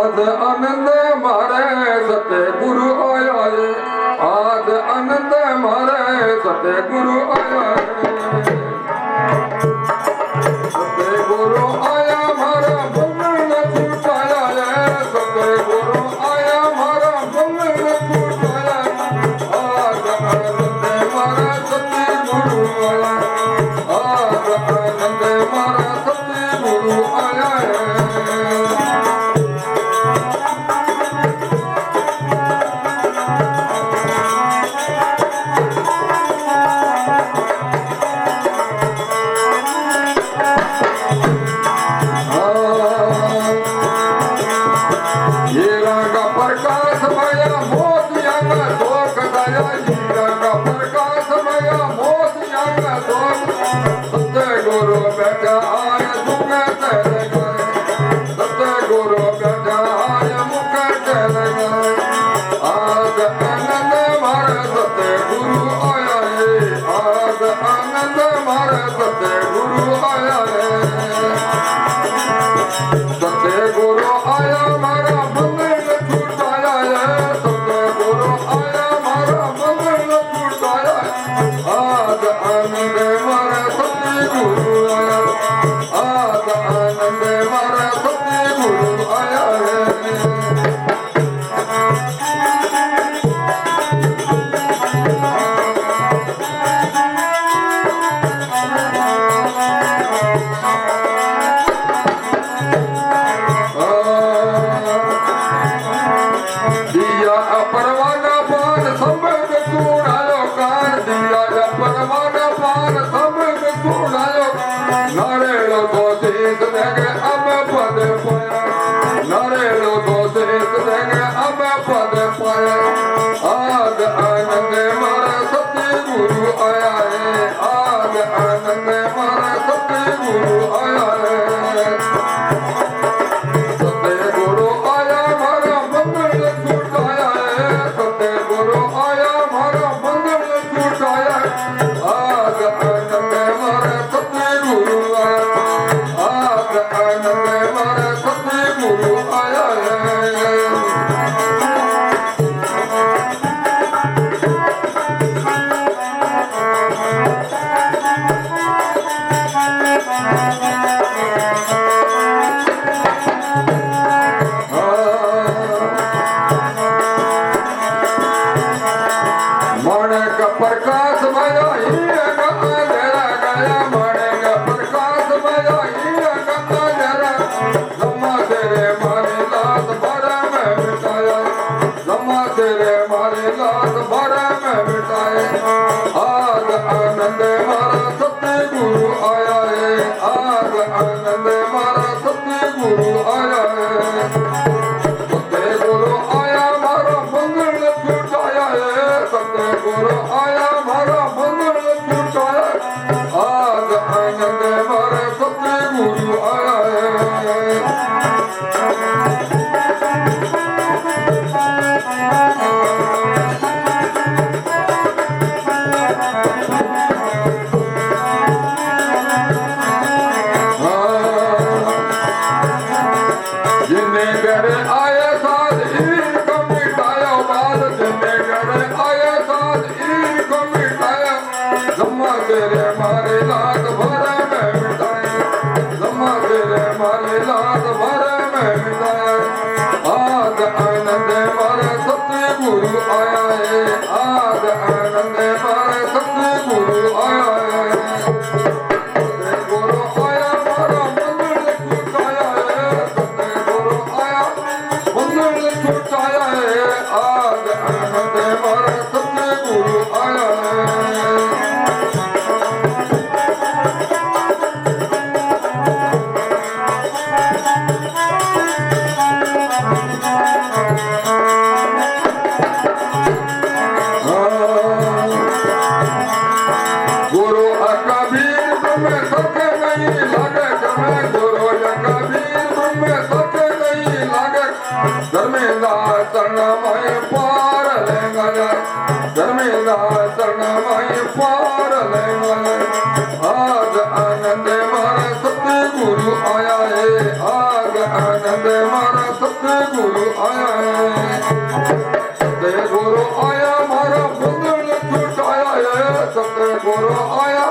आज आनंद मारे सत्य गुरु आया है, आज आनंद मारे सत्य गुरु आया है। सत्य गुरु आया मारा मंगल छूटाया है, सत्य गुरु आया मारा मंगल छूटाया। आज आनंद मारा सत्य गुरु आया, आज आनंद मारा सत्य गुरु आया है। गुरु बैठा आय मुख चल गए, सत्य गुरु बैठा आय मुख चल गए। आज आनंद मारे सत्य गुरु आया है, आज आनंद मारे सत्य गुरु आया है। सत्य गुरु आया मारा मंगल छूटाया है, सत्य गुरु आया मारा मंगल छूटाया। आज आनंद मारे सत्य गुरु आया, आज आनंद मारा सत्य गुरु आया है। दिया परवाना पान संबंध तोड़ायो कार, दिया परवाना पान संबंध तोड़ायो। नारेलो तो देश देंगे अब पद पाया, नारेलो तो देश देंगे अब पद पाया। आज आनंद मारा सत्य गुरु आया है, आज आनंद मारा सत्य गुरु आया है। सत्य गुरु आया मारा मंगल छूटाया है, सत्य गुरु आया मारा मंगल छूटाया। आज आनंद मारा सत्य गुरु आया, आज आनंद मारा सत्य गुरु आया है। माणक प्रकाश माया हिया का अंधेरा गया, माणक प्रकाश माया हिया का अंधेरा। लम्मा तेरे मारे लात भरा में मिटाया, लम्मा तेरे मारे लात भरा में मिटाए। आज आनंद मारा सत्य गुरु आया है, आज आनंद मारा सत्य गुरु आया है। सत्य गुरु आया मारा मंगल छूटाया है, सत्य गुरु आया मारा मंगल छूटाया। आज आनंद मारा सत्य गुरु आया है। जिन्ने घर आए साथ ईर को मिटाया बाद, जिन्ने घर आए साथ ईर को मिटाया। लम्मा तेरे मारे लात भरे में मिटाए, लम्मा तेरे मारे लात भरे में मिटाए। आज आनंद मारे सत्य गुरु आया है, आज आनंद मारे सत्य गुरु आया है। सत्य गुरु आया मारा मंगल छूटाया है, सत्य गुरु आया मंगल छूटाया है। आज आनंद मारा सत्य गुरु आया है। गुरु कबीर तुम्हें सत्य नहीं लगे, तुम्हें गुरु कबीर तुम्हें सत्य नहीं लगे। धर्मेंद्र शरणमय पार लेंगे, धर्मेंद्र शरणमय पार लेंगे। आज आनंद मारा सत्य गुरु आया है, आज आनंद मारा सत्य सतगुरु आया है सतगुरु आया मारा बंधन छुटाया है सतगुरु आया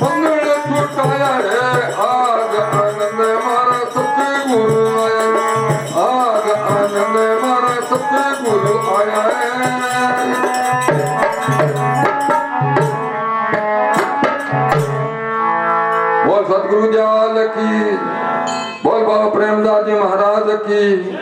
बंधन छुटाया है आज आनंद मारा सतगुरु आया आज आनंद मारा सतगुरु आया है बोल सतगुरु दयाल की बोल बाबा प्रेमदास जी महाराज की